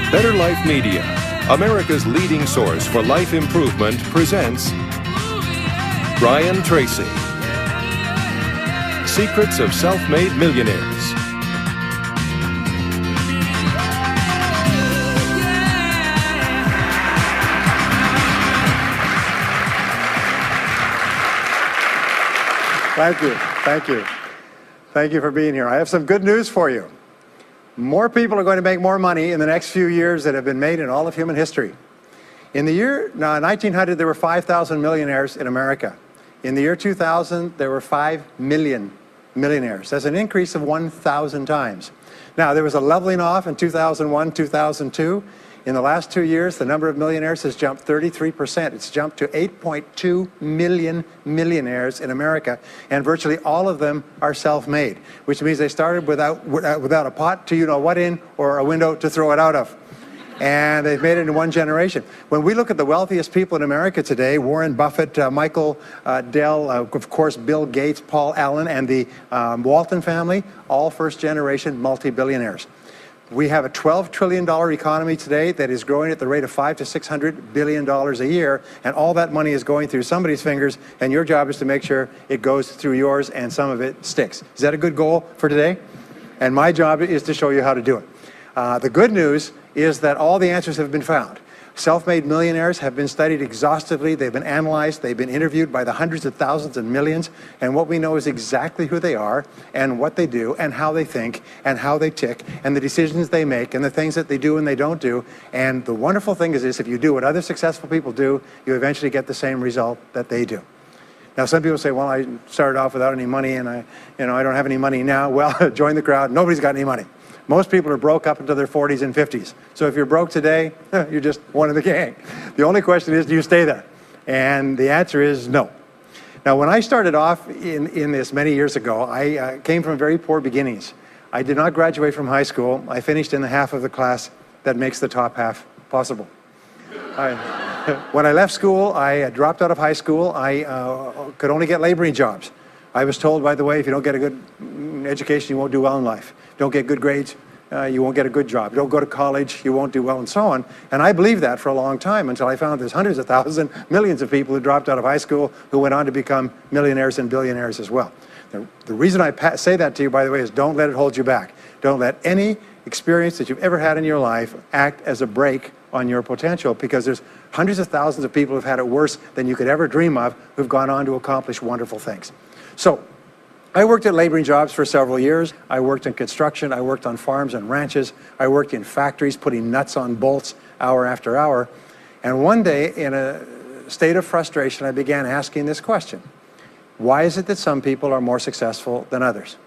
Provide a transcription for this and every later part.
Better Life Media, America's leading source for life improvement, presents Brian Tracy. Secrets of Self-Made Millionaires. Thank you. Thank you. Thank you for being here. I have some good news for you. More people are going to make more money in the next few years than have been made in all of human history. In the year 1900, there were 5,000 millionaires in America. In the year 2000, there were 5 million millionaires. That's an increase of 1,000 times. Now, there was a leveling off in 2001, 2002. In the last 2 years, the number of millionaires has jumped 33%. It's jumped to 8.2 million millionaires in America, and virtually all of them are self-made, which means they started without a pot to you-know-what in or a window to throw it out of. And they've made it in one generation. When we look at the wealthiest people in America today, Warren Buffett, Michael Dell, of course, Bill Gates, Paul Allen, and the Walton family, all first-generation multi-billionaires. We have a $12 trillion economy today that is growing at the rate of $500 to $600 billion a year, and all that money is going through somebody's fingers, and your job is to make sure it goes through yours and some of it sticks. Is that a good goal for today? And my job is to show you how to do it. The good news is that all the answers have been found. Self-made millionaires have been studied exhaustively. They've been analyzed. They've been interviewed by the hundreds of thousands and millions. And what we know is exactly who they are and what they do and how they think and how they tick and the decisions they make and the things that they do and they don't do. And the wonderful thing is this: if you do what other successful people do, you eventually get the same result that they do. Now, some people say, well, I started off without any money and I don't have any money now. Well, join the crowd. Nobody's got any money. Most people are broke up into their 40s and 50s. So if you're broke today, you're just one of the gang. The only question is, do you stay there? And the answer is no. Now, when I started off in this many years ago, I came from very poor beginnings. I did not graduate from high school. I finished in the half of the class that makes the top half possible. When I left school, I dropped out of high school. I could only get laboring jobs. I was told, by the way, if you don't get a good education, you won't do well in life. Don't get good grades, you won't get a good job. Don't go to college, you won't do well, and so on. And I believed that for a long time until I found there's hundreds of thousands, millions of people who dropped out of high school who went on to become millionaires and billionaires as well. The reason I say that to you, by the way, is don't let it hold you back. Don't let any experience that you've ever had in your life act as a brake on your potential, because there's hundreds of thousands of people who've had it worse than you could ever dream of, who've gone on to accomplish wonderful things. So, I worked at laboring jobs for several years. I worked in construction. I worked on farms and ranches. I worked in factories putting nuts on bolts hour after hour. And one day, in a state of frustration, I began asking this question: why is it that some people are more successful than others?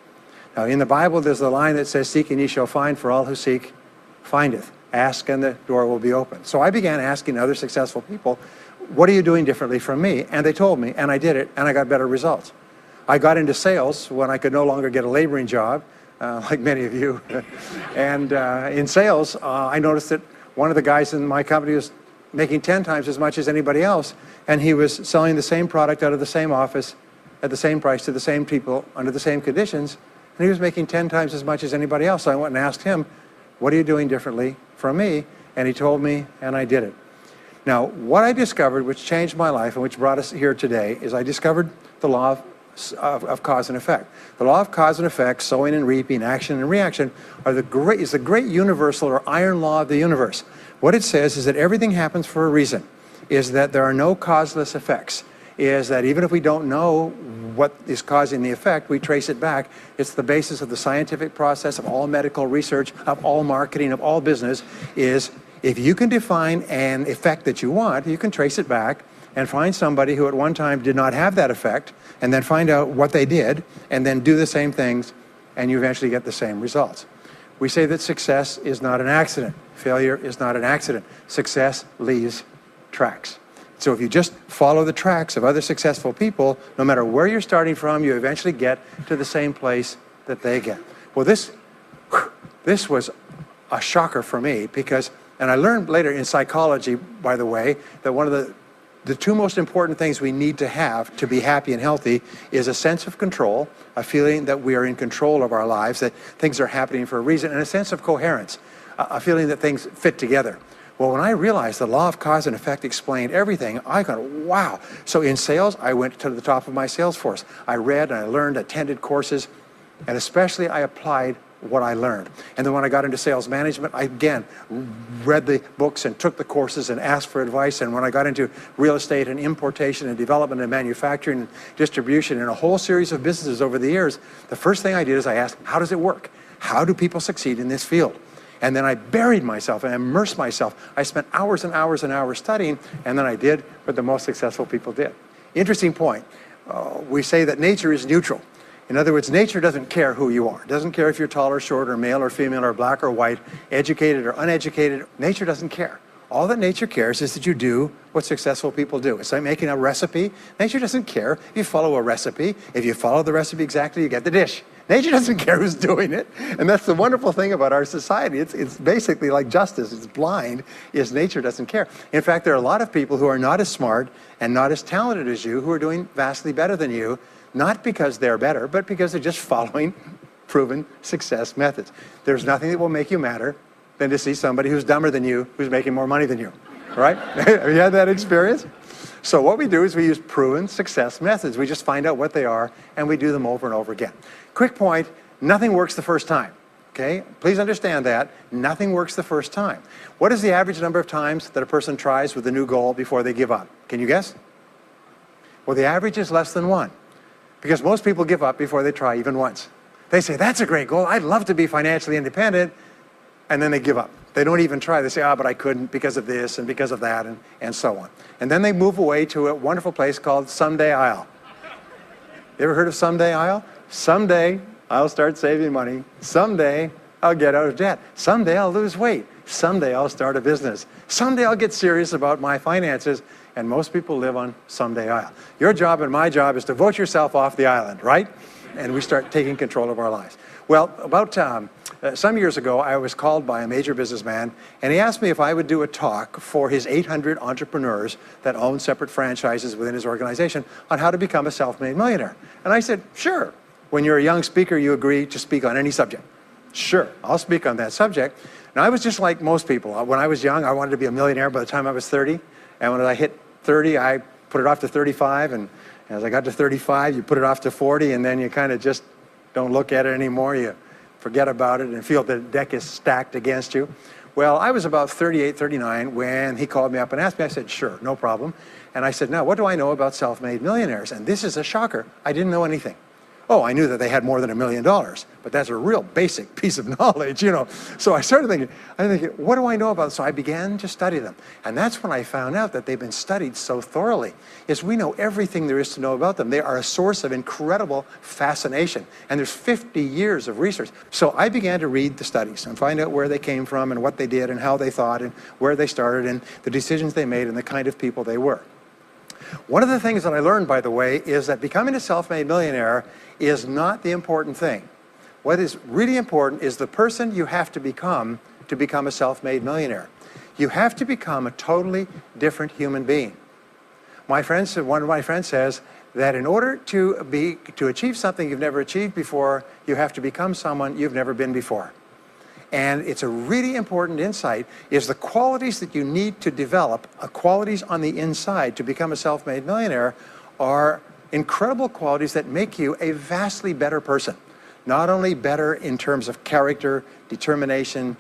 Now, in the Bible, there's the line that says, "Seek and ye shall find, for all who seek findeth. Ask and the door will be open." So I began asking other successful people, what are you doing differently from me? And they told me, and I did it, and I got better results. I got into sales when I could no longer get a laboring job, like many of you. And in sales, I noticed that one of the guys in my company was making 10 times as much as anybody else, and he was selling the same product out of the same office at the same price to the same people under the same conditions, and he was making 10 times as much as anybody else. So I went and asked him, what are you doing differently from me? And he told me, and I did it. Now, what I discovered, which changed my life and which brought us here today, is I discovered the law of cause and effect. The law of cause and effect, sowing and reaping, action and reaction, is the great universal or iron law of the universe. What it says is that everything happens for a reason, is that there are no causeless effects, is that even if we don't know what is causing the effect, we trace it back. It's the basis of the scientific process, of all medical research, of all marketing, of all business, is if you can define an effect that you want, you can trace it back and find somebody who at one time did not have that effect, and then find out what they did, and then do the same things, and you eventually get the same results. We say that success is not an accident. Failure is not an accident. Success leaves tracks. So if you just follow the tracks of other successful people, no matter where you're starting from, you eventually get to the same place that they get. Well, this was a shocker for me, because, and I learned later in psychology, by the way, that one of the two most important things we need to have to be happy and healthy is a sense of control, a feeling that we are in control of our lives, that things are happening for a reason, and a sense of coherence. a feeling that things fit together. Well, when I realized the law of cause and effect explained everything, I got, wow. So in sales, I went to the top of my sales force. I read and I learned, attended courses, and especially I applied what I learned. And then when I got into sales management, I again read the books and took the courses and asked for advice. And when I got into real estate and importation and development and manufacturing and distribution and a whole series of businesses over the years, the first thing I did is I asked, how does it work? How do people succeed in this field? And then I buried myself and immersed myself. I spent hours and hours and hours studying, and then I did what the most successful people did. Interesting point. We say that nature is neutral. In other words, nature doesn't care who you are. It doesn't care if you're tall or short or male or female or black or white, educated or uneducated. Nature doesn't care. All that nature cares is that you do what successful people do. It's like making a recipe. Nature doesn't care if you follow a recipe. If you follow the recipe exactly, you get the dish. Nature doesn't care who's doing it. And that's the wonderful thing about our society. It's basically like justice. It's blind, is nature doesn't care. In fact, there are a lot of people who are not as smart and not as talented as you who are doing vastly better than you, not because they're better, but because they're just following proven success methods. There's nothing that will make you madder than to see somebody who's dumber than you, who's making more money than you, right? Have you had that experience? So what we do is we use proven success methods. We just find out what they are, and we do them over and over again. Quick point, nothing works the first time, okay? Please understand that. Nothing works the first time. What is the average number of times that a person tries with a new goal before they give up? Can you guess? Well, the average is less than 1, because most people give up before they try even once. They say, that's a great goal. I'd love to be financially independent. And then they give up. They don't even try. They say, but I couldn't because of this and because of that and so on. And then they move away to a wonderful place called Someday I'll. You ever heard of Someday I'll? Someday I'll start saving money. Someday I'll get out of debt. Someday I'll lose weight. Someday I'll start a business. Someday I'll get serious about my finances. And most people live on Someday I'll. Your job and my job is to vote yourself off the island, right? And we start taking control of our lives. Well, about some years ago, I was called by a major businessman, and he asked me if I would do a talk for his 800 entrepreneurs that own separate franchises within his organization on how to become a self-made millionaire. And I said, sure. When you're a young speaker, you agree to speak on any subject. Sure, I'll speak on that subject. Now, I was just like most people. When I was young, I wanted to be a millionaire by the time I was 30. And when I hit 30, I put it off to 35. And as I got to 35, you put it off to 40, and then you kind of just don't look at it anymore. You forget about it and feel the deck is stacked against you. Well, I was about 38, 39 when he called me up and asked me. I said, sure, no problem. And I said, now, what do I know about self-made millionaires? And this is a shocker. I didn't know anything. Oh, I knew that they had more than $1 million, but that's a real basic piece of knowledge, you know. So I started thinking, what do I know about them? So I began to study them. And that's when I found out that they've been studied so thoroughly, is we know everything there is to know about them. They are a source of incredible fascination. And there's 50 years of research. So I began to read the studies and find out where they came from and what they did and how they thought and where they started and the decisions they made and the kind of people they were. One of the things that I learned, by the way, is that becoming a self-made millionaire is not the important thing. What is really important is the person you have to become a self-made millionaire. You have to become a totally different human being. One of my friends says that in order to achieve something you've never achieved before, you have to become someone you've never been before. And it's a really important insight, is the qualities that you need to develop, qualities on the inside to become a self-made millionaire, are incredible qualities that make you a vastly better person. Not only better in terms of character, determination,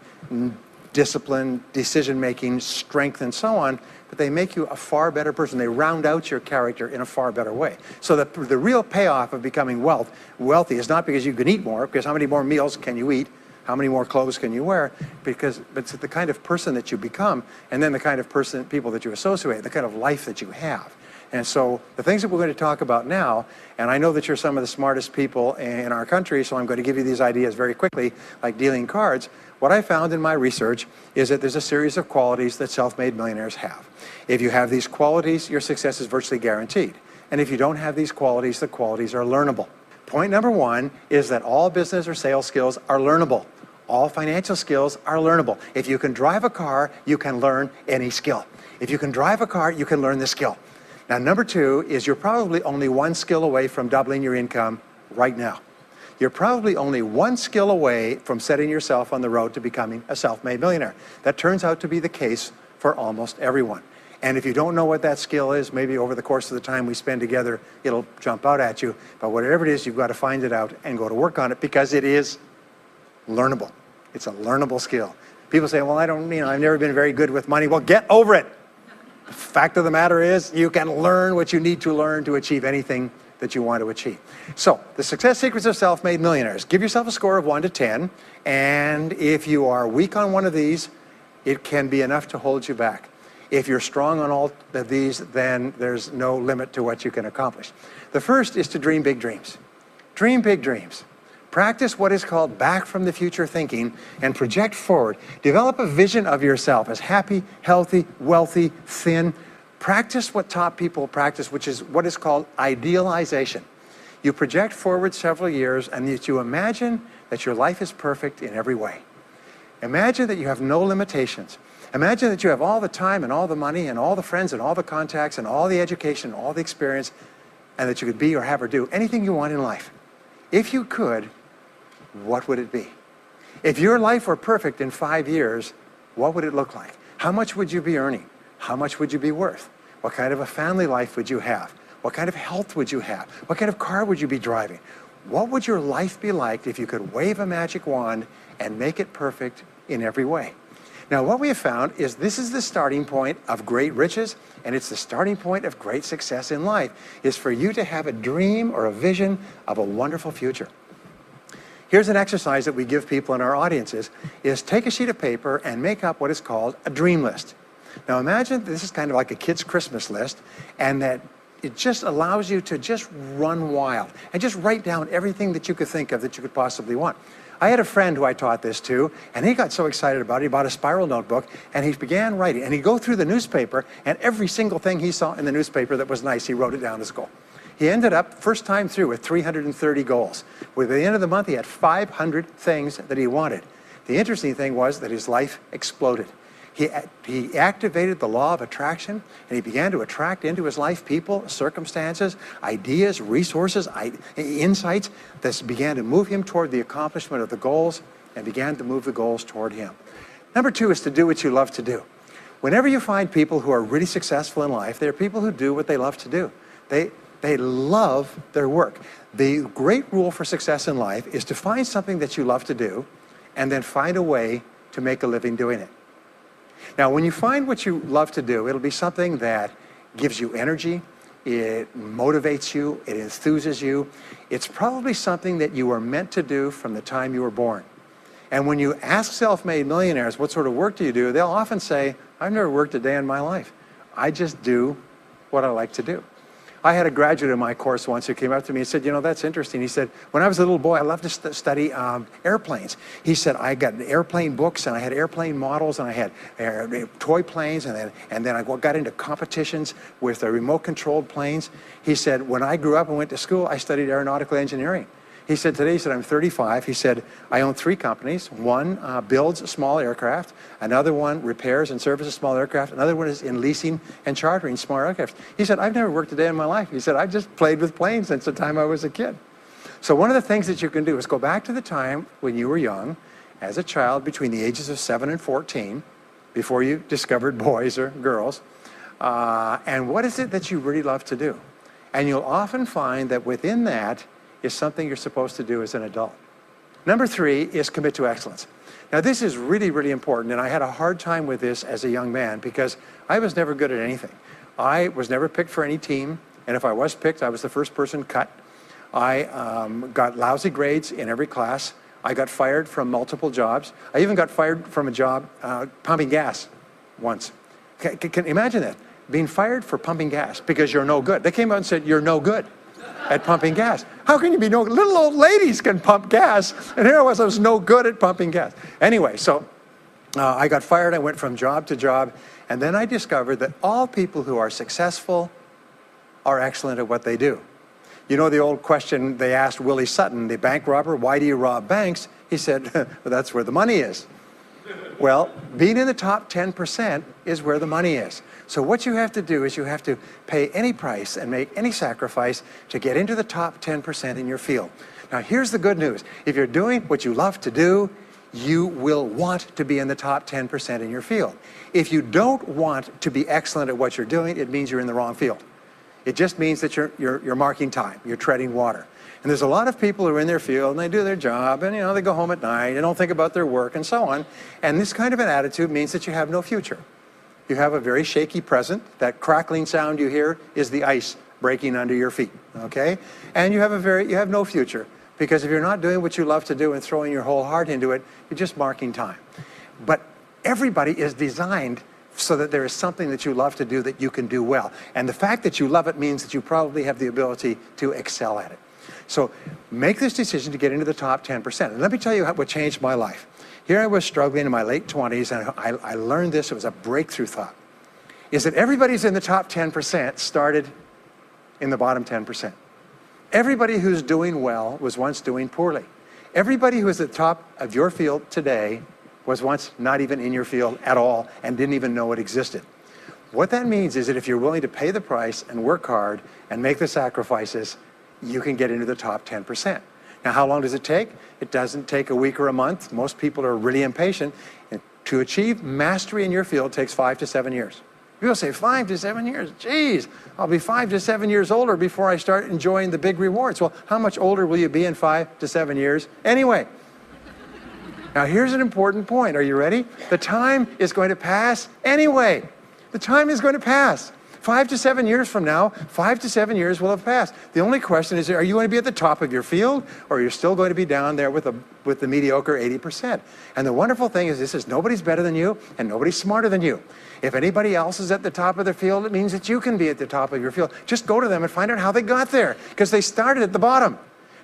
discipline, decision-making, strength, and so on, but they make you a far better person. They round out your character in a far better way. So the real payoff of becoming wealthy is not because you can eat more, because how many more meals can you eat? How many more clothes can you wear? But it's the kind of person that you become, and then the kind of people that you associate, the kind of life that you have. And so the things that we're going to talk about now, and I know that you're some of the smartest people in our country, so I'm going to give you these ideas very quickly, like dealing cards. What I found in my research is that there's a series of qualities that self-made millionaires have. If you have these qualities, your success is virtually guaranteed. And if you don't have these qualities, the qualities are learnable. Point number one is that all business or sales skills are learnable. All financial skills are learnable. If you can drive a car, you can learn any skill. If you can drive a car, you can learn the skill. Now, number two is you're probably only one skill away from doubling your income right now. you're probably only one skill away from setting yourself on the road to becoming a self-made millionaire. That turns out to be the case for almost everyone. And if you don't know what that skill is, maybe over the course of the time we spend together, it'll jump out at you. But whatever it is, you've got to find it out and go to work on it, because it is learnable. It's a learnable skill. People say, well, I've never been very good with money. Well, get over it. The fact of the matter is, you can learn what you need to learn to achieve anything that you want to achieve. So, the success secrets of self-made millionaires. Give yourself a score of 1 to 10, and if you are weak on one of these, it can be enough to hold you back. If you're strong on all of these, then there's no limit to what you can accomplish. The first is to dream big dreams. Dream big dreams. Practice what is called back from the future thinking and project forward. Develop a vision of yourself as happy, healthy, wealthy, thin. Practice what top people practice, which is what is called idealization. You project forward several years and you imagine that your life is perfect in every way. Imagine that you have no limitations. Imagine that you have all the time and all the money and all the friends and all the contacts and all the education and all the experience, and that you could be or have or do anything you want in life. If you could, what would it be? If your life were perfect in 5 years, what would it look like? How much would you be earning? How much would you be worth? What kind of a family life would you have? What kind of health would you have? What kind of car would you be driving? What would your life be like if you could wave a magic wand and make it perfect in every way? Now, what we have found is this is the starting point of great riches, and it's the starting point of great success in life, is for you to have a dream or a vision of a wonderful future. Here's an exercise that we give people in our audiences, is take a sheet of paper and make up what is called a dream list. Now, imagine this is kind of like a kid's Christmas list, and that it just allows you to just run wild and just write down everything that you could think of that you could possibly want. I had a friend who I taught this to, and he got so excited about it, he bought a spiral notebook, and he began writing. And he'd go through the newspaper, and every single thing he saw in the newspaper that was nice, he wrote it down as a goal. He ended up, first time through, with 330 goals. With the end of the month, he had 500 things that he wanted. The interesting thing was that his life exploded. He activated the law of attraction, and he began to attract into his life people, circumstances, ideas, resources, insights that began to move him toward the accomplishment of the goals and began to move the goals toward him. Number 2 is to do what you love to do. Whenever you find people who are really successful in life, they're people who do what they love to do. They love their work. The great rule for success in life is to find something that you love to do and then find a way to make a living doing it. Now, when you find what you love to do, it'll be something that gives you energy, it motivates you, it enthuses you. It's probably something that you were meant to do from the time you were born. And when you ask self-made millionaires, what sort of work do you do? They'll often say, I've never worked a day in my life. I just do what I like to do. I had a graduate in my course once who came up to me and said, you know, that's interesting. He said, when I was a little boy, I loved to study airplanes. He said, I got airplane books, and I had airplane models, and I had toy planes, and then I got into competitions with remote-controlled planes. He said, when I grew up and went to school, I studied aeronautical engineering. He said, today, he said, I'm 35. He said, I own 3 companies. One builds small aircraft. Another one repairs and services small aircraft. Another one is in leasing and chartering small aircraft. He said, I've never worked a day in my life. He said, I've just played with planes since the time I was a kid. So one of the things that you can do is go back to the time when you were young, as a child between the ages of 7 and 14, before you discovered boys or girls, and what is it that you really love to do? And you'll often find that within that is something you're supposed to do as an adult. Number 3 is commit to excellence. Now, this is really, really important, and I had a hard time with this as a young man because I was never good at anything. I was never picked for any team, and if I was picked, I was the first person cut. I got lousy grades in every class. I got fired from multiple jobs. I even got fired from a job pumping gas once. Can you imagine that? Being fired for pumping gas because you're no good. They came out and said, you're no good at pumping gas. How can you be no good? Little old ladies can pump gas, and here I was no good at pumping gas. Anyway, so I got fired. I went from job to job, and then I discovered that all people who are successful are excellent at what they do. You know the old question they asked Willie Sutton, the bank robber, why do you rob banks? He said, well, that's where the money is. Well, being in the top 10% is where the money is. So what you have to do is you have to pay any price and make any sacrifice to get into the top 10% in your field. Now here's the good news. If you're doing what you love to do, you will want to be in the top 10% in your field. If you don't want to be excellent at what you're doing, it means you're in the wrong field. It just means that you're marking time, you're treading water. And there's a lot of people who are in their field and they do their job and they go home at night and don't think about their work and so on. And this kind of an attitude means that you have no future. You have a very shaky present. That crackling sound you hear is the ice breaking under your feet, okay? And you have no future, because if you're not doing what you love to do and throwing your whole heart into it, you're just marking time. But everybody is designed so that there is something that you love to do that you can do well. And the fact that you love it means that you probably have the ability to excel at it. So make this decision to get into the top 10%. And let me tell you what changed my life. Here I was struggling in my late 20s, and I learned this. It was a breakthrough thought. Is that everybody's in the top 10% started in the bottom 10%. Everybody who's doing well was once doing poorly. Everybody who is at the top of your field today was once not even in your field at all and didn't even know it existed. What that means is that if you're willing to pay the price and work hard and make the sacrifices, you can get into the top 10%. Now, how long does it take? It doesn't take a week or a month. Most people are really impatient. And to achieve mastery in your field takes 5 to 7 years. People say 5 to 7 years. Geez, I'll be 5 to 7 years older before I start enjoying the big rewards. Well, how much older will you be in 5 to 7 years anyway? Now, here's an important point. Are you ready? The time is going to pass anyway. The time is going to pass. 5 to 7 years from now, 5 to 7 years will have passed. The only question is, are you going to be at the top of your field, or are you still going to be down there with the mediocre 80%? And the wonderful thing is this: is nobody's better than you, and nobody's smarter than you. If anybody else is at the top of their field, it means that you can be at the top of your field. Just go to them and find out how they got there, because they started at the bottom.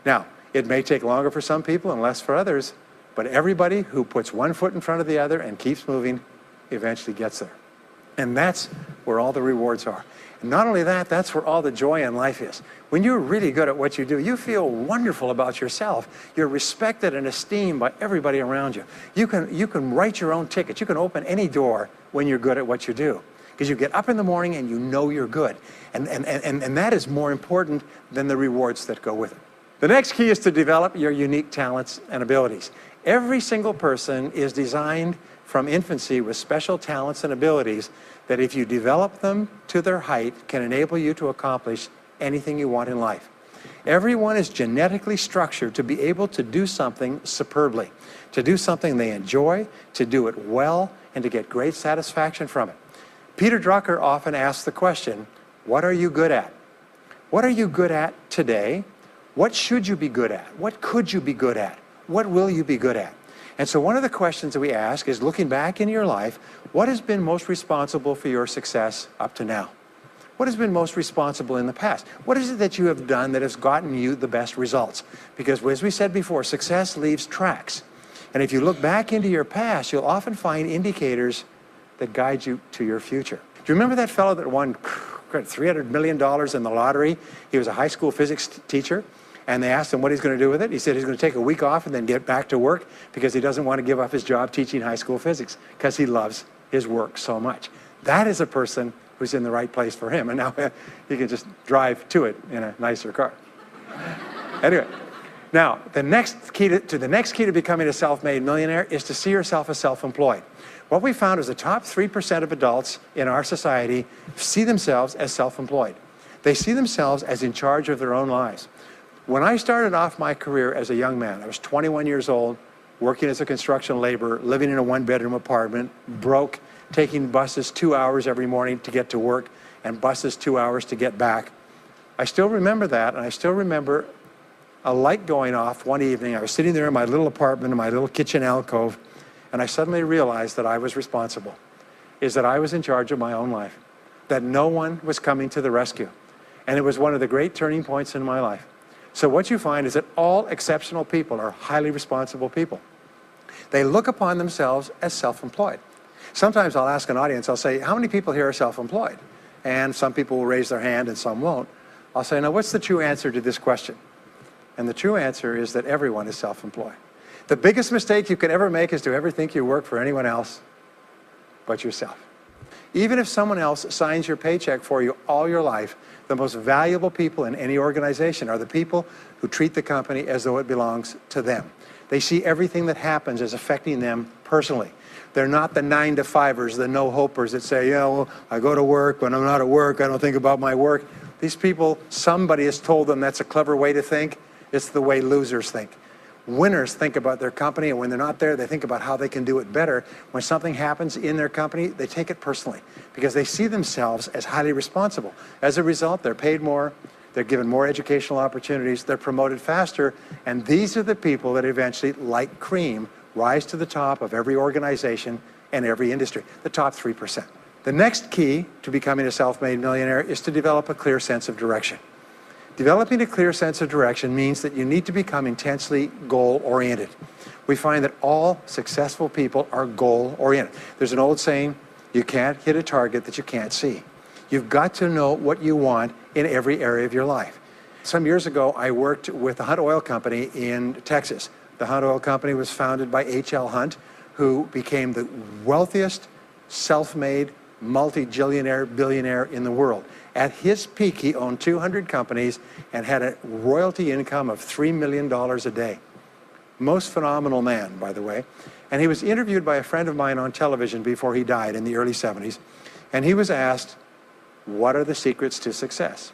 Now, it may take longer for some people and less for others, but everybody who puts one foot in front of the other and keeps moving eventually gets there. And that's where all the rewards are. And not only that, that's where all the joy in life is. When you're really good at what you do, you feel wonderful about yourself. You're respected and esteemed by everybody around you. You can write your own ticket. You can open any door when you're good at what you do, because you get up in the morning and you know you're good. And that is more important than the rewards that go with it. The next key is to develop your unique talents and abilities. Every single person is designed from infancy with special talents and abilities that, if you develop them to their height, can enable you to accomplish anything you want in life. Everyone is genetically structured to be able to do something superbly, to do something they enjoy, to do it well, and to get great satisfaction from it. Peter Drucker often asks the question, what are you good at? What are you good at today? What should you be good at? What could you be good at? What will you be good at? And so one of the questions that we ask is, looking back in your life, what has been most responsible for your success up to now? What has been most responsible in the past? What is it that you have done that has gotten you the best results? Because as we said before, success leaves tracks. And if you look back into your past, you'll often find indicators that guide you to your future. Do you remember that fellow that won $300 million in the lottery? He was a high school physics teacher. And they asked him what he's going to do with it. He said he's going to take a week off and then get back to work, because he doesn't want to give up his job teaching high school physics, because he loves his work so much. That is a person who's in the right place for him. And now he can just drive to it in a nicer car. Anyway, now the next key to becoming a self-made millionaire is to see yourself as self-employed. What we found is the top 3% of adults in our society see themselves as self-employed. They see themselves as in charge of their own lives. When I started off my career as a young man, I was 21 years old, working as a construction laborer, living in a one-bedroom apartment, broke, taking buses 2 hours every morning to get to work and buses 2 hours to get back. I still remember that, and I still remember a light going off one evening. I was sitting there in my little apartment, in my little kitchen alcove, and I suddenly realized that I was responsible, that I was in charge of my own life, that no one was coming to the rescue. And it was one of the great turning points in my life. So what you find is that all exceptional people are highly responsible people. They look upon themselves as self-employed. Sometimes I'll ask an audience, I'll say, how many people here are self-employed? And some people will raise their hand and some won't. I'll say, now what's the true answer to this question? And the true answer is that everyone is self-employed. The biggest mistake you could ever make is to ever think you work for anyone else but yourself. Even if someone else signs your paycheck for you all your life, The most valuable people in any organization are the people who treat the company as though it belongs to them. They see everything that happens as affecting them personally. They're not the 9-to-5ers, the no-hopers that say, yeah, well, I go to work. When I'm not at work, I don't think about my work. These people, somebody has told them that's a clever way to think. It's the way losers think. Winners think about their company, and when they're not there, they think about how they can do it better. When something happens in their company, they take it personally because they see themselves as highly responsible. As a result, they're paid more, they're given more educational opportunities, they're promoted faster, and these are the people that eventually, like cream, rise to the top of every organization and every industry, the top 3%. The next key to becoming a self-made millionaire is to develop a clear sense of direction. Developing a clear sense of direction means that you need to become intensely goal-oriented. We find that all successful people are goal-oriented. There's an old saying, you can't hit a target that you can't see. You've got to know what you want in every area of your life. Some years ago, I worked with the Hunt Oil Company in Texas. The Hunt Oil Company was founded by H.L. Hunt, who became the wealthiest self-made multi-billionaire in the world. At his peak, he owned 200 companies and had a royalty income of $3 million a day. Most phenomenal man, by the way. And he was interviewed by a friend of mine on television before he died in the early 70s. And he was asked, what are the secrets to success?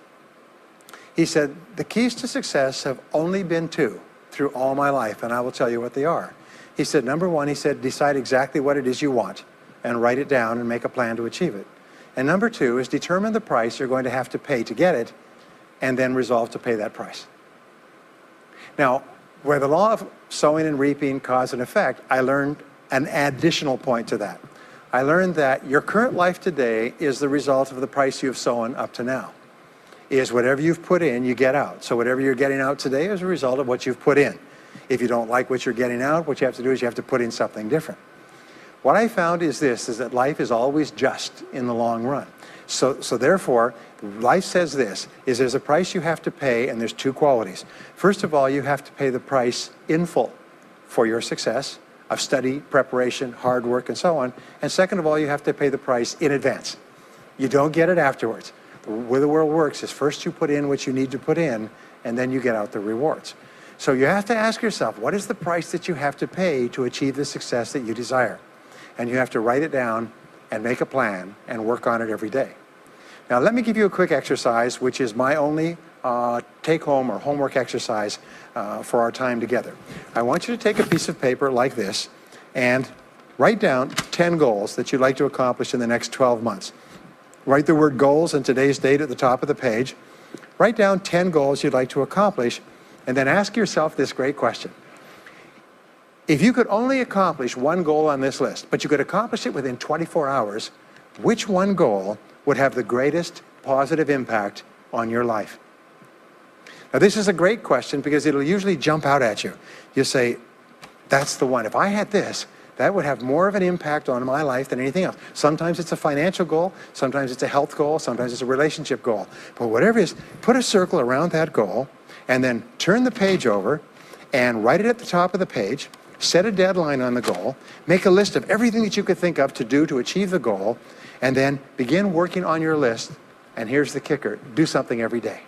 He said, the keys to success have only been two through all my life, and I will tell you what they are. He said, number one, he said, decide exactly what it is you want and write it down and make a plan to achieve it. And number two is determine the price you're going to have to pay to get it and then resolve to pay that price. Now, where the law of sowing and reaping cause and effect, I learned an additional point to that. I learned that your current life today is the result of the price you've sown up to now. Is whatever you've put in, you get out. So whatever you're getting out today is a result of what you've put in. If you don't like what you're getting out, what you have to do is you have to put in something different. What I found is this, is that life is always just in the long run. So therefore, life says this, is there's a price you have to pay, and there's two qualities. First of all, you have to pay the price in full for your success of study, preparation, hard work, and so on. And second of all, you have to pay the price in advance. You don't get it afterwards. The way the world works is first you put in what you need to put in, and then you get out the rewards. So you have to ask yourself, what is the price that you have to pay to achieve the success that you desire? And you have to write it down and make a plan and work on it every day. Now let me give you a quick exercise, which is my only take-home or homework exercise for our time together. I want you to take a piece of paper like this and write down 10 goals that you'd like to accomplish in the next 12 months. Write the word goals and today's date at the top of the page. Write down 10 goals you'd like to accomplish, and then ask yourself this great question. If you could only accomplish one goal on this list, but you could accomplish it within 24 hours, which one goal would have the greatest positive impact on your life? Now this is a great question because it'll usually jump out at you. You say, that's the one. If I had this, that would have more of an impact on my life than anything else. Sometimes it's a financial goal, sometimes it's a health goal, sometimes it's a relationship goal. But whatever it is, put a circle around that goal and then turn the page over and write it at the top of the page. Set a deadline on the goal, make a list of everything that you could think of to do to achieve the goal, and then begin working on your list. And here's the kicker, do something every day.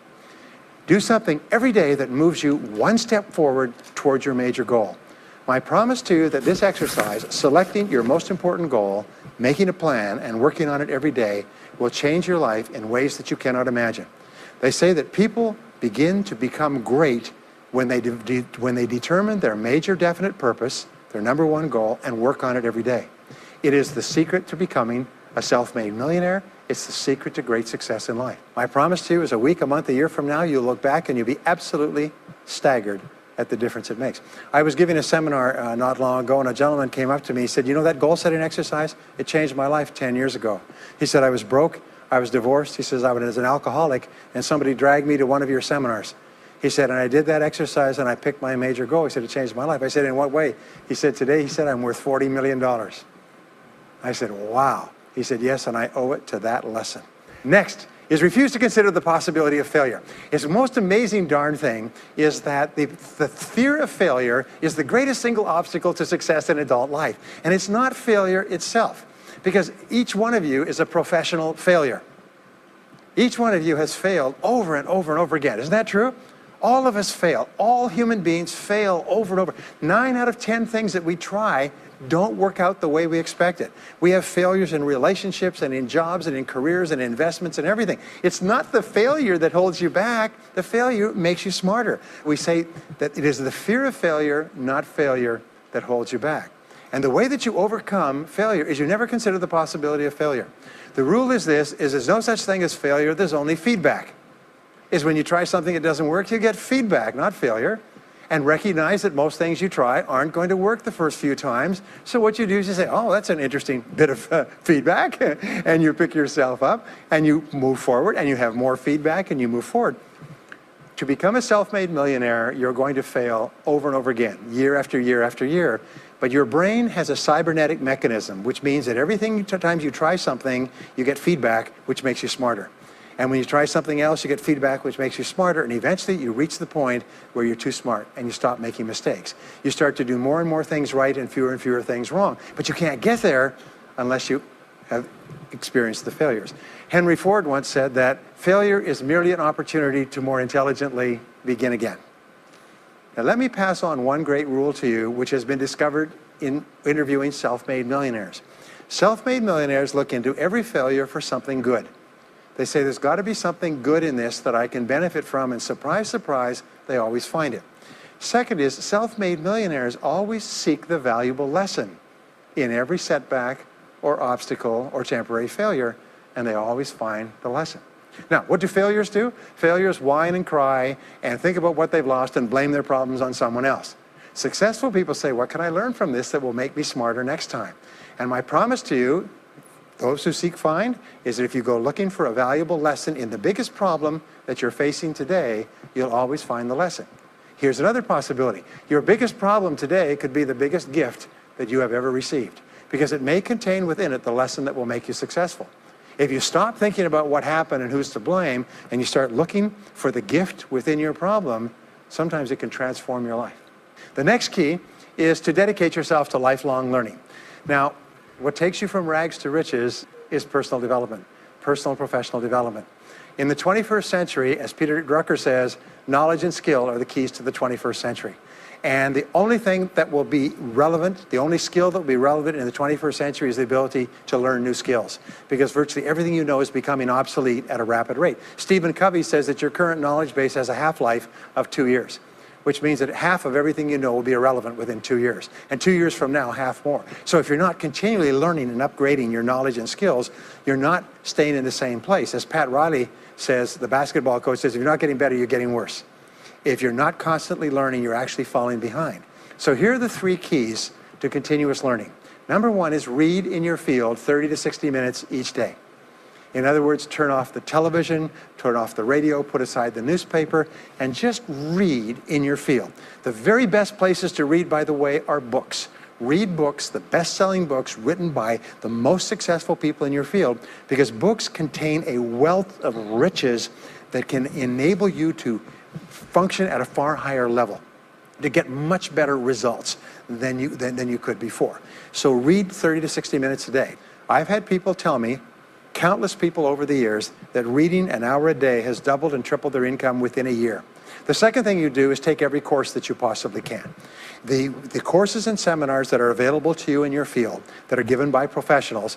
Do something every day that moves you one step forward towards your major goal. My promise to you that this exercise, selecting your most important goal, making a plan, and working on it every day, will change your life in ways that you cannot imagine. They say that people begin to become great when they determine their major definite purpose, their number one goal, and work on it every day. It is the secret to becoming a self-made millionaire. It's the secret to great success in life. My promise to you is a week, a month, a year from now, you'll look back and you'll be absolutely staggered at the difference it makes. I was giving a seminar not long ago, and a gentleman came up to me. He said, you know that goal-setting exercise? It changed my life 10 years ago. He said, I was broke, I was divorced. He says, I was an alcoholic, and somebody dragged me to one of your seminars. He said, and I did that exercise and I picked my major goal. He said, it changed my life. I said, in what way? He said, today, he said, I'm worth $40 million. I said, wow. He said, yes, and I owe it to that lesson. Next is refuse to consider the possibility of failure. It's the most amazing darn thing is that the fear of failure is the greatest single obstacle to success in adult life. And it's not failure itself, because each one of you is a professional failure. Each one of you has failed over and over and over again. Isn't that true? All of us fail. All human beings fail over and over. 9 out of 10 things that we try don't work out the way we expected. We have failures in relationships and in jobs and in careers and investments and everything. It's not the failure that holds you back. The failure makes you smarter. We say that it is the fear of failure, not failure, that holds you back. And the way that you overcome failure is you never consider the possibility of failure. The rule is this, is there's no such thing as failure, there's only feedback. Is when you try something that doesn't work, you get feedback, not failure. And recognize that most things you try aren't going to work the first few times. So what you do is you say, oh, that's an interesting bit of feedback. And you pick yourself up and you move forward and you have more feedback and you move forward. To become a self-made millionaire, you're going to fail over and over again, year after year after year. But your brain has a cybernetic mechanism, which means that times you try something, you get feedback, which makes you smarter. And when you try something else, you get feedback, which makes you smarter. And eventually, you reach the point where you're too smart and you stop making mistakes. You start to do more and more things right and fewer things wrong. But you can't get there unless you have experienced the failures. Henry Ford once said that failure is merely an opportunity to more intelligently begin again. Now, let me pass on one great rule to you, which has been discovered in interviewing self-made millionaires. Self-made millionaires look into every failure for something good. They say there's got to be something good in this that I can benefit from, and surprise, surprise, they always find it. Second is, self-made millionaires always seek the valuable lesson in every setback or obstacle or temporary failure, and they always find the lesson. Now, what do failures do? Failures whine and cry and think about what they've lost and blame their problems on someone else. Successful people say, what can I learn from this that will make me smarter next time? And my promise to you, those who seek find, is that if you go looking for a valuable lesson in the biggest problem that you're facing today, you'll always find the lesson. Here's another possibility. Your biggest problem today could be the biggest gift that you have ever received, because it may contain within it the lesson that will make you successful. If you stop thinking about what happened and who's to blame, and you start looking for the gift within your problem, sometimes it can transform your life. The next key is to dedicate yourself to lifelong learning. Now, what takes you from rags to riches is personal development, personal and professional development. In the 21st century, as Peter Drucker says, knowledge and skill are the keys to the 21st century. And the only thing that will be relevant, the only skill that will be relevant in the 21st century is the ability to learn new skills, because virtually everything you know is becoming obsolete at a rapid rate. Stephen Covey says that your current knowledge base has a half-life of 2 years, which means that half of everything you know will be irrelevant within 2 years. And 2 years from now, half more. So if you're not continually learning and upgrading your knowledge and skills, you're not staying in the same place. As Pat Riley says, the basketball coach says, if you're not getting better, you're getting worse. If you're not constantly learning, you're actually falling behind. So here are the 3 keys to continuous learning. Number 1 is read in your field 30 to 60 minutes each day. In other words, turn off the television, turn off the radio, put aside the newspaper, and just read in your field. The very best places to read, by the way, are books. Read books, the best-selling books written by the most successful people in your field, because books contain a wealth of riches that can enable you to function at a far higher level, to get much better results than you could before. So read 30 to 60 minutes a day. I've had people tell me, countless people over the years, that reading an hour a day has doubled and tripled their income within a year. The second thing you do is take every course that you possibly can. The courses and seminars that are available to you in your field that are given by professionals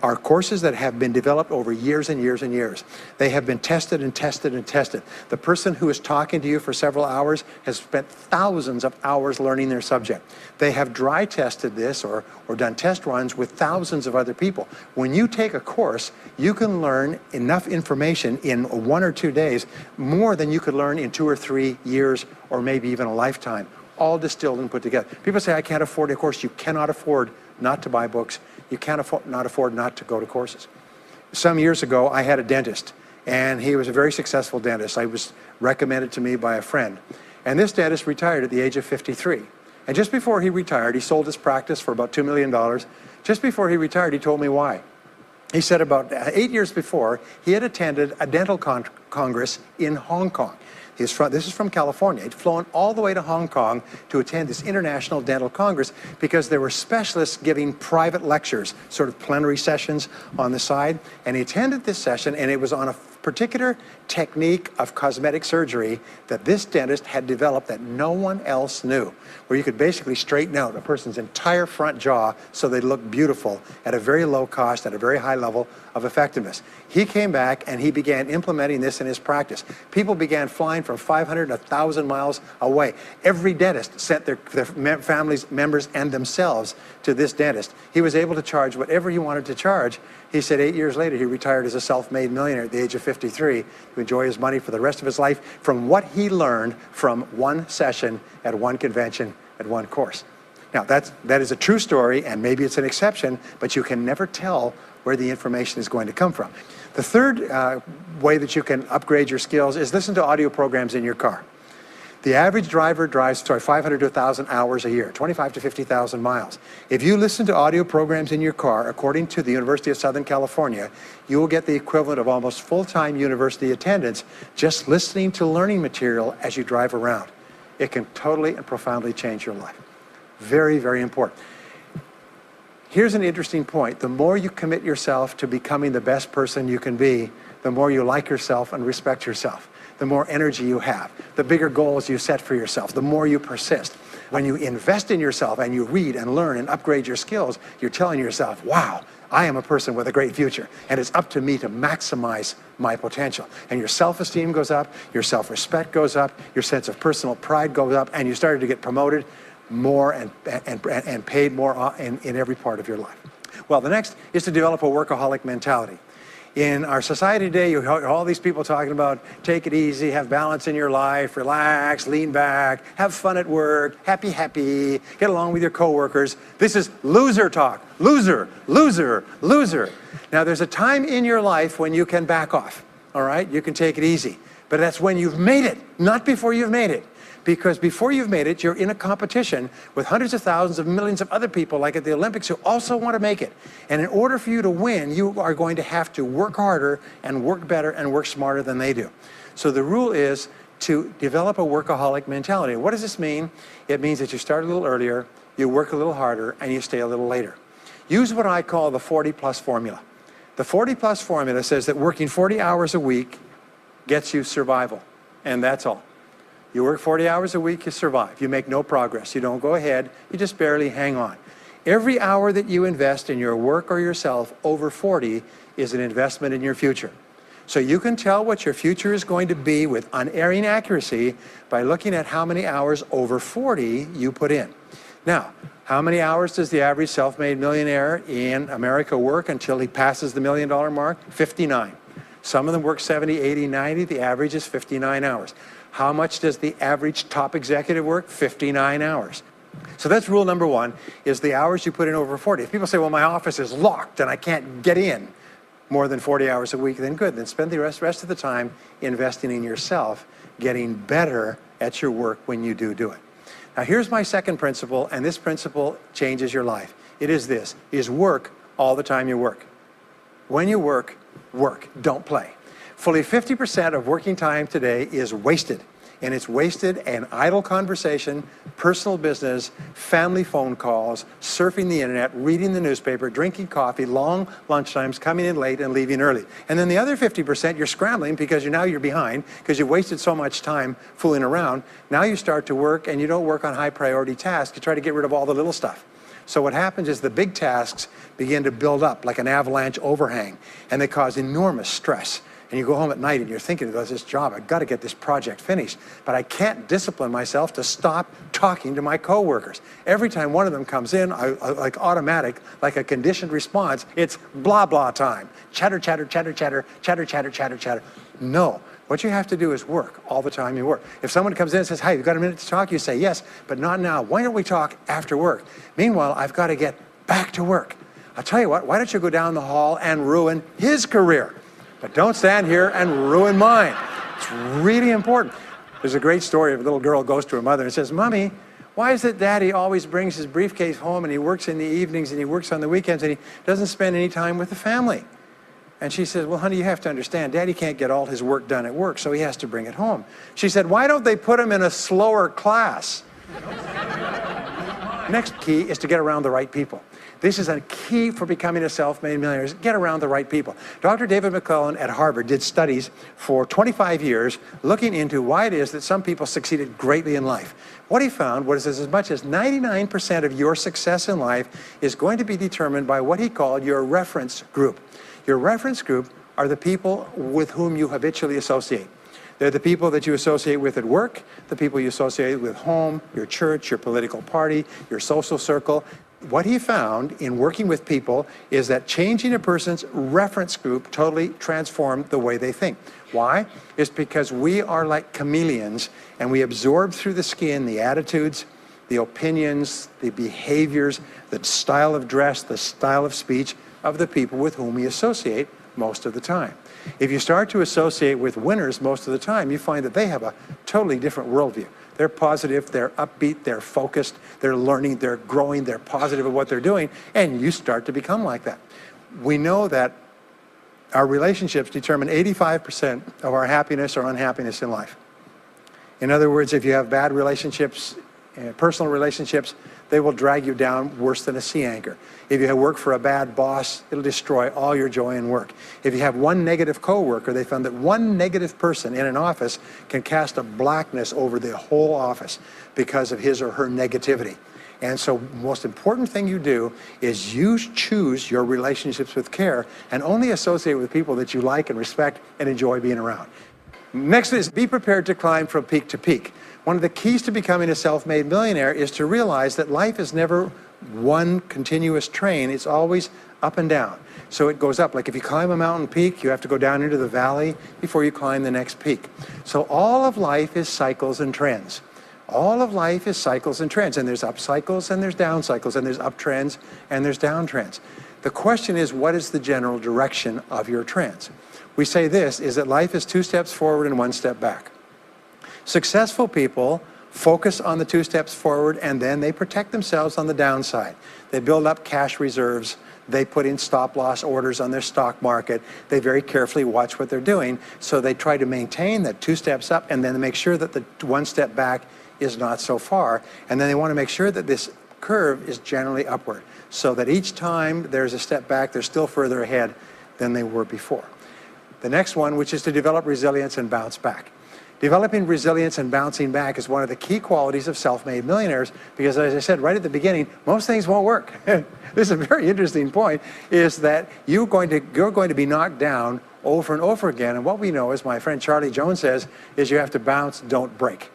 are courses that have been developed over years and years and years. They have been tested and tested and tested. The person who is talking to you for several hours has spent thousands of hours learning their subject. They have dry tested this or done test runs with thousands of other people. When you take a course, you can learn enough information in 1 or 2 days, more than you could learn in 2 or 3 years or maybe even a lifetime, all distilled and put together. People say, I can't afford a course. You cannot afford not to buy books. You can't afford not to go to courses. Some years ago, I had a dentist, and he was a very successful dentist. I was recommended to me by a friend. And this dentist retired at the age of 53. And just before he retired, he sold his practice for about $2 million. Just before he retired, he told me why. He said about 8 years before, he had attended a dental congress in Hong Kong. This is from California. He'd flown all the way to Hong Kong to attend this international dental congress because there were specialists giving private lectures, sort of plenary sessions on the side. And he attended this session, and it was on particular technique of cosmetic surgery that this dentist had developed that no one else knew, where you could basically straighten out a person's entire front jaw so they look beautiful at a very low cost, at a very high level of effectiveness. He came back and he began implementing this in his practice. People began flying from 500 to 1,000 miles away. Every dentist sent their families, members, and themselves to this dentist. He was able to charge whatever he wanted to charge. He said 8 years later, he retired as a self-made millionaire at the age of 53 to enjoy his money for the rest of his life from what he learned from one session at one convention at one course. Now, that is a true story, and maybe it's an exception, but you can never tell where the information is going to come from. The third way that you can upgrade your skills is listen to audio programs in your car. The average driver drives 500 to 1,000 hours a year, 25 to 50,000 miles. If you listen to audio programs in your car, according to the University of Southern California, you will get the equivalent of almost full-time university attendance just listening to learning material as you drive around. It can totally and profoundly change your life. Very, very important. Here's an interesting point. The more you commit yourself to becoming the best person you can be, the more you like yourself and respect yourself. The more energy you have, the bigger goals you set for yourself, the more you persist. When you invest in yourself and you read and learn and upgrade your skills, you're telling yourself, wow, I am a person with a great future, and it's up to me to maximize my potential. And your self-esteem goes up, your self-respect goes up, your sense of personal pride goes up, and you started to get promoted more and paid more in every part of your life. Well, the next is to develop a workaholic mentality. In our society today, you hear all these people talking about take it easy, have balance in your life, relax, lean back, have fun at work, happy, get along with your coworkers. This is loser talk. Loser, loser, loser. Now, there's a time in your life when you can back off, all right? You can take it easy. But that's when you've made it, not before you've made it. Because before you've made it, you're in a competition with hundreds of thousands of millions of other people, like at the Olympics, who also want to make it. And in order for you to win, you are going to have to work harder and work better and work smarter than they do. So the rule is to develop a workaholic mentality. What does this mean? It means that you start a little earlier, you work a little harder, and you stay a little later. Use what I call the 40-plus formula. The 40-plus formula says that working 40 hours a week gets you survival, and that's all. You work 40 hours a week, you survive. You make no progress. You don't go ahead. You just barely hang on. Every hour that you invest in your work or yourself over 40 is an investment in your future. So you can tell what your future is going to be with unerring accuracy by looking at how many hours over 40 you put in. Now, how many hours does the average self-made millionaire in America work until he passes the $1 million mark? 59. Some of them work 70, 80, 90. The average is 59 hours. How much does the average top executive work? 59 hours. So that's rule number one, is the hours you put in over 40. If people say, well, my office is locked and I can't get in more than 40 hours a week, then good. Then spend the rest of the time investing in yourself, getting better at your work when you do it. Now, here's my second principle, and this principle changes your life. It is this, is work all the time you work. When you work, work, don't play. Fully 50% of working time today is wasted. And it's wasted in idle conversation, personal business, family phone calls, surfing the internet, reading the newspaper, drinking coffee, long lunchtimes, coming in late and leaving early. And then the other 50%, you're scrambling because you're behind because you've wasted so much time fooling around. Now you start to work and you don't work on high priority tasks. You try to get rid of all the little stuff. So what happens is the big tasks begin to build up like an avalanche overhang, and they cause enormous stress. And you go home at night and you're thinking about this job, I've got to get this project finished, but I can't discipline myself to stop talking to my coworkers. Every time one of them comes in, like automatic, like a conditioned response, it's blah, blah time. Chatter, chatter, chatter, chatter, chatter, chatter, chatter, chatter. No, what you have to do is work all the time you work. If someone comes in and says, hey, you've got a minute to talk, you say, yes, but not now. Why don't we talk after work? Meanwhile, I've got to get back to work. I'll tell you what, why don't you go down the hall and ruin his career? But don't stand here and ruin mine. It's really important. There's a great story of a little girl goes to her mother and says, Mommy, why is it Daddy always brings his briefcase home and he works in the evenings and he works on the weekends and he doesn't spend any time with the family? And she says, well, honey, you have to understand, Daddy can't get all his work done at work, so he has to bring it home. She said, why don't they put him in a slower class? Next key is to get around the right people. This is a key for becoming a self-made millionaire, is get around the right people. Dr. David McClellan at Harvard did studies for 25 years looking into why it is that some people succeeded greatly in life. What he found was as much as 99% of your success in life is going to be determined by what he called your reference group. Your reference group are the people with whom you habitually associate. They're the people that you associate with at work, the people you associate with home, your church, your political party, your social circle. What he found in working with people is that changing a person's reference group totally transformed the way they think. Why? It's because we are like chameleons, and we absorb through the skin the attitudes, the opinions, the behaviors, the style of dress, the style of speech of the people with whom we associate most of the time. If you start to associate with winners most of the time, you find that they have a totally different worldview. They're positive, they're upbeat, they're focused, they're learning, they're growing, they're positive at what they're doing, and you start to become like that. We know that our relationships determine 85% of our happiness or unhappiness in life. In other words, if you have bad relationships, personal relationships, they will drag you down worse than a sea anchor. If you work for a bad boss, it'll destroy all your joy in work. If you have one negative coworker, they found that one negative person in an office can cast a blackness over the whole office because of his or her negativity. And so the most important thing you do is you choose your relationships with care and only associate with people that you like and respect and enjoy being around. Next is be prepared to climb from peak to peak. One of the keys to becoming a self-made millionaire is to realize that life is never one continuous train. It's always up and down. So it goes up. Like if you climb a mountain peak, you have to go down into the valley before you climb the next peak. So all of life is cycles and trends. All of life is cycles and trends. And there's up cycles and there's down cycles, and there's up trends and there's down trends. The question is, what is the general direction of your trends? We say this, is that life is 2 steps forward and 1 step back. Successful people focus on the 2 steps forward, and then they protect themselves on the downside. They build up cash reserves. They put in stop-loss orders on their stock market. They very carefully watch what they're doing. So they try to maintain that 2 steps up, and then they make sure that the 1 step back is not so far. And then they want to make sure that this curve is generally upward, so that each time there's a step back, they're still further ahead than they were before. The next one, which is to develop resilience and bounce back. Developing resilience and bouncing back is one of the key qualities of self-made millionaires, because as I said right at the beginning, most things won't work. This is a very interesting point, is that you're going to be knocked down over and over again. And what we know, as my friend Charlie Jones says, is you have to bounce, don't break.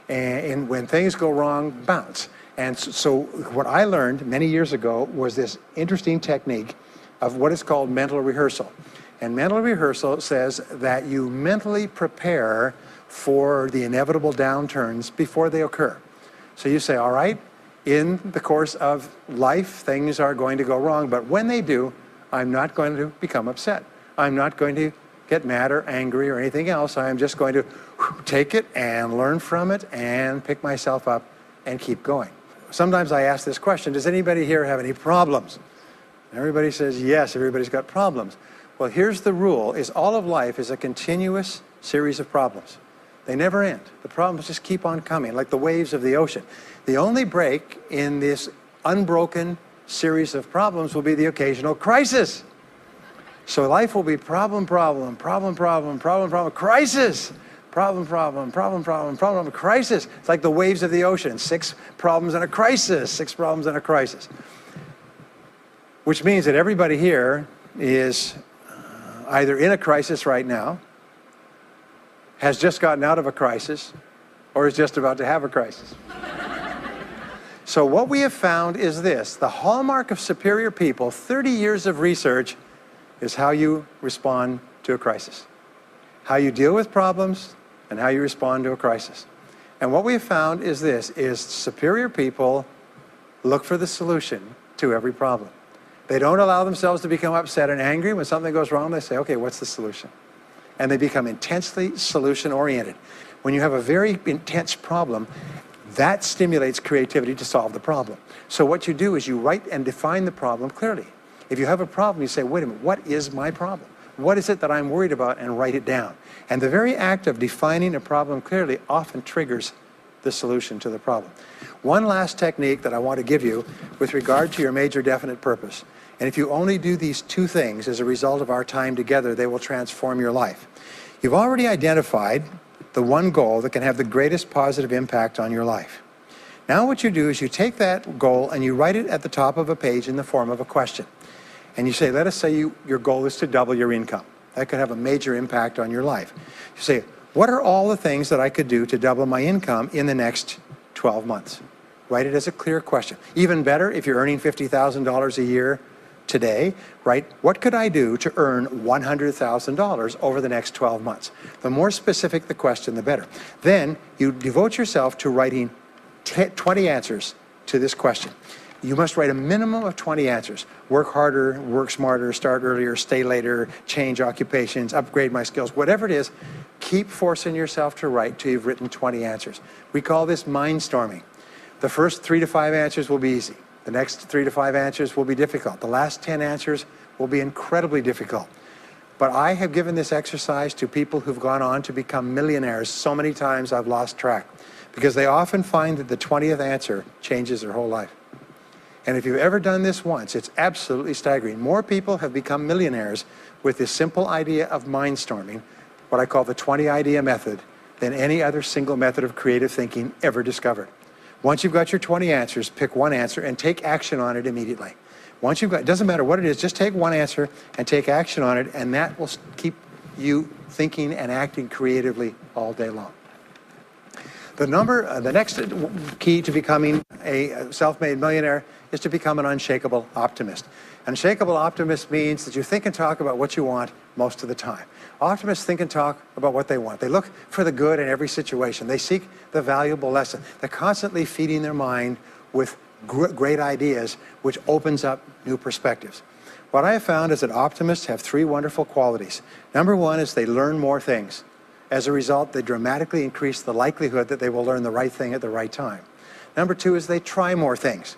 And when things go wrong, bounce. And so what I learned many years ago was this interesting technique of what is called mental rehearsal. And mental rehearsal says that you mentally prepare for the inevitable downturns before they occur. So you say, all right, in the course of life, things are going to go wrong, but when they do, I'm not going to become upset. I'm not going to get mad or angry or anything else. I'm just going to take it and learn from it and pick myself up and keep going. Sometimes I ask this question, does anybody here have any problems? Everybody says yes, everybody's got problems. Well, here's the rule, is all of life is a continuous series of problems. They never end. The problems just keep on coming, like the waves of the ocean. The only break in this unbroken series of problems will be the occasional crisis. So life will be problem, problem, problem, problem, problem, problem, crisis. Problem, problem, problem, problem, problem, crisis. It's like the waves of the ocean. 6 problems and a crisis, 6 problems and a crisis. Which means that everybody here is either in a crisis right now, has just gotten out of a crisis, or is just about to have a crisis. So what we have found is this: the hallmark of superior people, 30 years of research, is how you respond to a crisis. How you deal with problems and how you respond to a crisis. And what we have found is this, is superior people look for the solution to every problem. They don't allow themselves to become upset and angry. When something goes wrong, they say, okay, what's the solution? And they become intensely solution-oriented. When you have a very intense problem, that stimulates creativity to solve the problem. So what you do is you write and define the problem clearly. If you have a problem, you say, wait a minute, what is my problem? What is it that I'm worried about? And write it down. And the very act of defining a problem clearly often triggers the solution to the problem. One last technique that I want to give you with regard to your major definite purpose. And if you only do these two things as a result of our time together, they will transform your life. You've already identified the one goal that can have the greatest positive impact on your life. Now what you do is you take that goal and you write it at the top of a page in the form of a question. And you say, let us say your goal is to double your income. That could have a major impact on your life. You say, what are all the things that I could do to double my income in the next 12 months? Write it as a clear question. Even better, if you're earning $50,000 a year today, write, what could I do to earn $100,000 over the next 12 months? The more specific the question, the better. Then you devote yourself to writing 20 answers to this question. You must write a minimum of 20 answers. Work harder, work smarter, start earlier, stay later, change occupations, upgrade my skills, whatever it is, keep forcing yourself to write till you've written 20 answers. We call this mindstorming. The first 3 to 5 answers will be easy. The next 3 to 5 answers will be difficult. The last 10 answers will be incredibly difficult. But I have given this exercise to people who've gone on to become millionaires so many times I've lost track, because they often find that the 20th answer changes their whole life. And if you've ever done this once, it's absolutely staggering. More people have become millionaires with this simple idea of mindstorming, what I call the 20 idea method, than any other single method of creative thinking ever discovered. Once you've got your 20 answers, pick one answer and take action on it immediately. Once you've got, it doesn't matter what it is, just take one answer and take action on it, and that will keep you thinking and acting creatively all day long. The next key to becoming a self-made millionaire is to become an unshakable optimist. An unshakable optimist means that you think and talk about what you want most of the time. Optimists think and talk about what they want. They look for the good in every situation. They seek the valuable lesson. They're constantly feeding their mind with great ideas, which opens up new perspectives. What I have found is that optimists have 3 wonderful qualities. Number 1 is they learn more things. As a result, they dramatically increase the likelihood that they will learn the right thing at the right time. Number 2 is they try more things,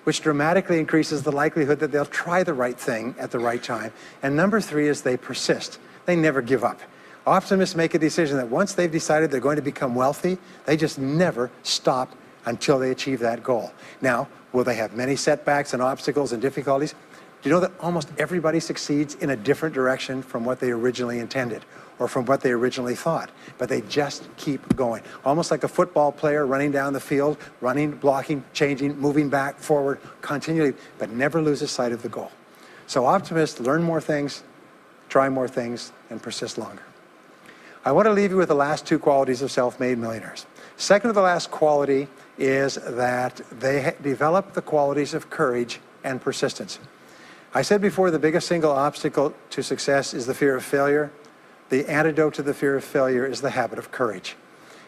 which dramatically increases the likelihood that they'll try the right thing at the right time. And number 3 is they persist. They never give up. Optimists make a decision that once they've decided they're going to become wealthy, they just never stop until they achieve that goal. Now, will they have many setbacks and obstacles and difficulties? Do you know that almost everybody succeeds in a different direction from what they originally intended or from what they originally thought? But they just keep going. Almost like a football player running down the field, running, blocking, changing, moving back, forward, continually, but never loses sight of the goal. So optimists learn more things, try more things, and persist longer. I want to leave you with the last 2 qualities of self-made millionaires. Second to the last quality is that they develop the qualities of courage and persistence. I said before, the biggest single obstacle to success is the fear of failure. The antidote to the fear of failure is the habit of courage.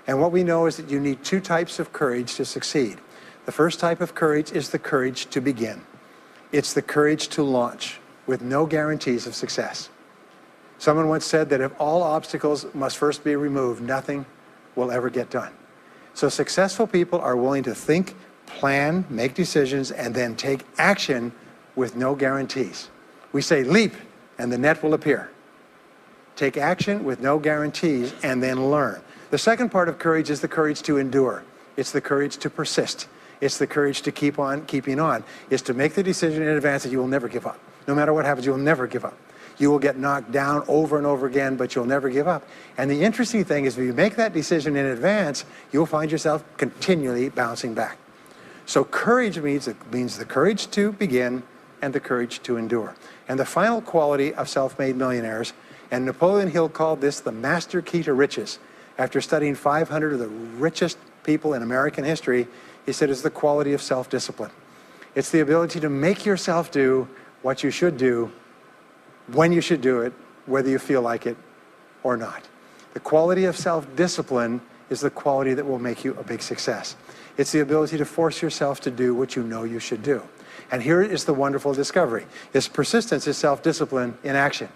And what we know is that you need 2 types of courage to succeed. The first type of courage is the courage to begin. It's the courage to launch with no guarantees of success. Someone once said that if all obstacles must first be removed, nothing will ever get done. So successful people are willing to think, plan, make decisions, and then take action with no guarantees. We say leap and the net will appear. Take action with no guarantees and then learn. The second part of courage is the courage to endure. It's the courage to persist. It's the courage to keep on keeping on. It's to make the decision in advance that you will never give up. No matter what happens, you will never give up. You will get knocked down over and over again, but you'll never give up. And the interesting thing is if you make that decision in advance, you'll find yourself continually bouncing back. So courage means the courage to begin and the courage to endure. And the final quality of self-made millionaires, and Napoleon Hill called this the master key to riches. After studying 500 of the richest people in American history, he said it's the quality of self-discipline. It's the ability to make yourself do what you should do, when you should do it, whether you feel like it or not. The quality of self-discipline is the quality that will make you a big success. It's the ability to force yourself to do what you know you should do. And here is the wonderful discovery. Persistence is self-discipline in action.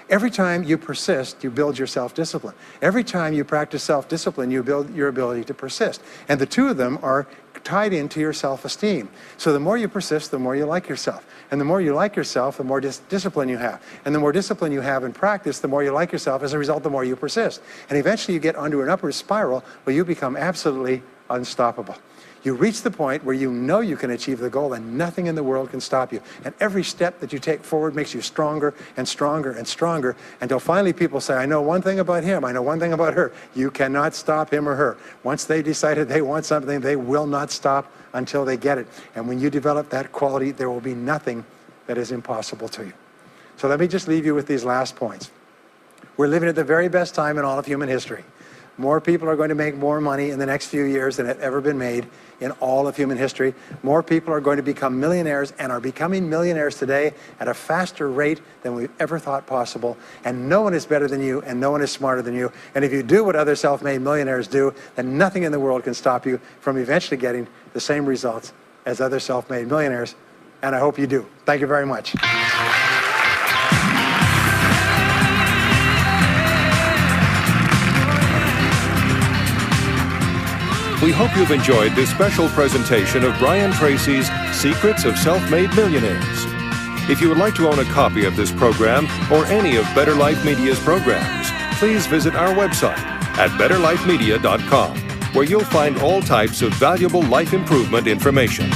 Every time you persist, you build your self-discipline. Every time you practice self-discipline, you build your ability to persist. And the 2 of them are tied into your self-esteem. So the more you persist, the more you like yourself. And the more you like yourself, the more discipline you have. And the more discipline you have in practice, the more you like yourself. As a result, the more you persist. And eventually you get onto an upward spiral where you become absolutely unstoppable. You reach the point where you know you can achieve the goal and nothing in the world can stop you. And every step that you take forward makes you stronger and stronger and stronger until finally people say, I know one thing about him, I know one thing about her. You cannot stop him or her. Once they decided they want something, they will not stop until they get it. And when you develop that quality, there will be nothing that is impossible to you. So let me just leave you with these last points. We're living at the very best time in all of human history. More people are going to make more money in the next few years than have ever been made in all of human history. More people are going to become millionaires and are becoming millionaires today at a faster rate than we've ever thought possible. And no one is better than you, and no one is smarter than you. And if you do what other self-made millionaires do, then nothing in the world can stop you from eventually getting the same results as other self-made millionaires. And I hope you do. Thank you very much. We hope you've enjoyed this special presentation of Brian Tracy's Secrets of Self-Made Millionaires. If you would like to own a copy of this program or any of Better Life Media's programs, please visit our website at betterlifemedia.com, where you'll find all types of valuable life improvement information.